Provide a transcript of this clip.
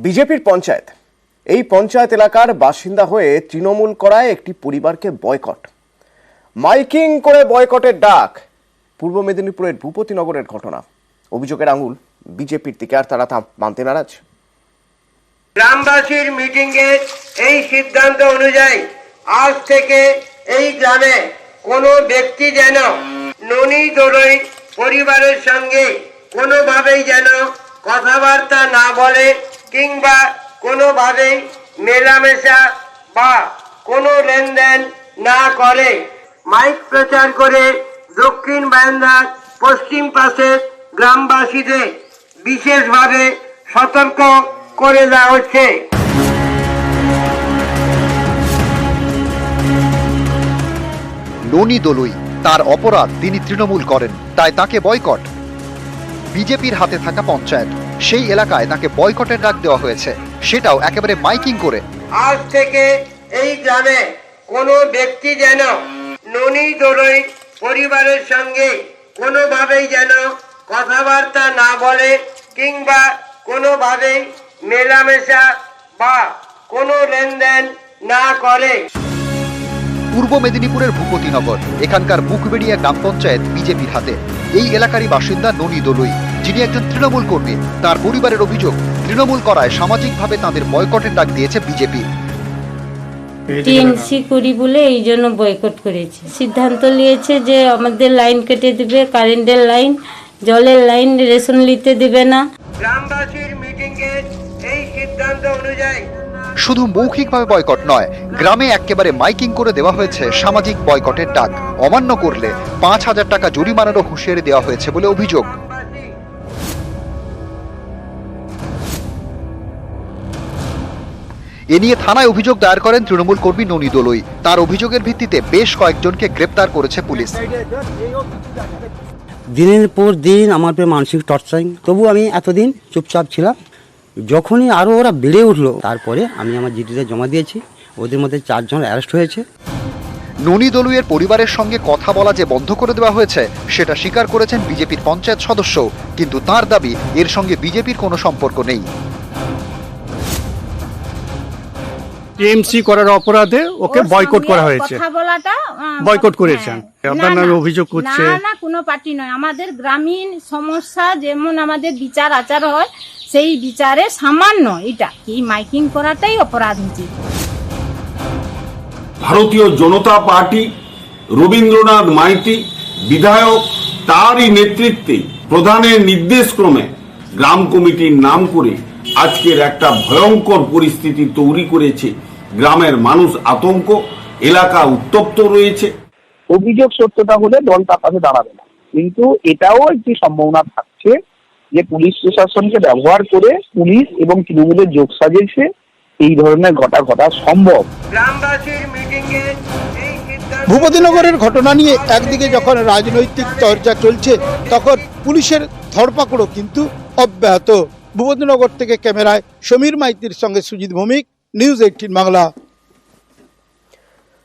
বিজেপির পঞ্চায়েত, এই পঞ্চায়েত এলাকার বাসিন্দা হয়ে তৃণমূল করায় একটি পরিবারকে বয়কট, মাইকিং করে বয়কটের ডাক। পূর্ব মেদিনীপুরের ভূপতিনগরের ঘটনা। অভিযোগের আঙুল বিজেপির দিকে, আর তারা তা মানতে নারাজ। গ্রামবাসীর মিটিংয়ে এই সিদ্ধান্ত অনুযায়ী আজ থেকে এই গ্রামে কোনো ব্যক্তি যেন ননি দোলই পরিবারের সঙ্গে কোনোভাবেই যেন কথাবার্তা না বলে কিংবা কোনোভাবেই মেলামেশা বা কোনো লেনদেন না করে। মাইক প্রচার করে দক্ষিণ বারান্দার পশ্চিম পাশের গ্রামবাসীদের বিশেষভাবে সতর্ক করে দেওয়া হচ্ছে। ননি দোলই, তার অপরাধ তিনি তৃণমূল করেন, তাই তাকে বয়কট। বিজেপির হাতে থাকা পঞ্চায়েত, সেই এলাকায় তাকে বয়কটের ডাক দেওয়া হয়েছে, সেটাও একেবারে মাইকিং করে। আজ থেকে এই গ্রামে কোনো ব্যক্তি যেন ননি দোলই পরিবারের সঙ্গে কোনোভাবেই যেন কথাবার্তা না বলে কিংবা কোনোভাবেই মেলামেশা বা কোনো লেনদেন না করে। পূর্ব মেদিনীপুরের ভূপতিনগর, এখানকার মুখবেড়িয়া গ্রাম পঞ্চায়েত বিজেপির হাতে। এই এলাকারই বাসিন্দা ননি দোলই, যিনি একজন তৃণমূল কর্মী। তার পরিবারের অভিযোগ, তৃণমূল করায় সামাজিকভাবে তাদের বয়কটের ডাক দিয়েছে বিজেপি। টিএমসি করি বলে এই জন্য বয়কট করেছে। সিদ্ধান্ত নিয়েছে যে আমাদের লাইন কেটে দিবে, কারেন্টের লাইন, জলের লাইন, রেশন নিতে দেবে না। গ্রামবাসীর মিটিংয়ে এই সিদ্ধান্ত অনুযায়ী শুধু মৌখিকভাবে বয়কট নয়, গ্রামে একেবারে মাইকিং করে দেওয়া হয়েছে সামাজিক বয়কটের ডাক। অমান্য করলে ৫,০০০ টাকা জরিমানারও হুঁশিয়ারি দেওয়া হয়েছে বলে অভিযোগ। এ নিয়ে থানায় অভিযোগ দায়ের করেন তৃণমূল কর্মী ননি দোলই। তার অভিযোগের ভিত্তিতে বেশ কয়েকজনকে গ্রেপ্তার করেছে পুলিশ। দিনের পর দিন আমার উপরে মানসিক টর্চারিং, তবু আমি এতদিন চুপচাপ ছিলাম। যখনই আরও ওরা বেড়ে উঠলো, তারপরে আমি আমার জিডিতে জমা দিয়েছি। ওদের মধ্যে 4 জন অ্যারেস্ট হয়েছে। ননি দোলইয়ের পরিবারের সঙ্গে কথা বলা যে বন্ধ করে দেওয়া হয়েছে, সেটা স্বীকার করেছেন বিজেপির পঞ্চায়েত সদস্য। কিন্তু তার দাবি, এর সঙ্গে বিজেপির কোনো সম্পর্ক নেই। টিএমসি করার অপরাধে ওকে বয়কট করা হয়েছে। কথা বলাটা বয়কট করেছেন, আপনার নামে অভিযোগ করছে। না, কোনো পার্টি নয়। আমাদের গ্রামীণ সমস্যা যেমন আমাদের বিচার আচার হয়, সেই বিচারে সামান্য এটা কি মাইকিং করাটাই অপরাধ হচ্ছে। ভারতীয় জনতা পার্টি, রবীন্দ্রনাথ মাইতি বিধায়ক, তারই নেতৃত্বে প্রধানের নির্দেশক্রমে গ্রাম কমিটির নাম করে আজকের একটা ভয়ঙ্কর পরিস্থিতি তৈরি করেছে। গ্রামের মানুষ আতঙ্ক, এলাকা উত্তপ্ত রয়েছে। অভিযোগ সত্যতা হলে দল তার পাশে দাঁড়াবে না, কিন্তু এটাও একটি সম্ভাবনা থাকছে যে পুলিশ প্রশাসনকে ব্যবহার করে পুলিশ এবং তৃণমূলের যোগ সাজেছে এই ধরনের ঘটা সম্ভব। গ্রামবাসীর মিটিংয়ে এই সিদ্ধান্ত ভূপতিনগরের ঘটনা নিয়ে একদিকে যখন রাজনৈতিক চর্চা চলছে, তখন পুলিশের ধরপাকড়ও কিন্তু অব্যাহত। ভূপতিনগর থেকে ক্যামেরায় সমীর মাইতির সঙ্গে সুজিত ভৌমিক, নিউজ 18 বাংলা।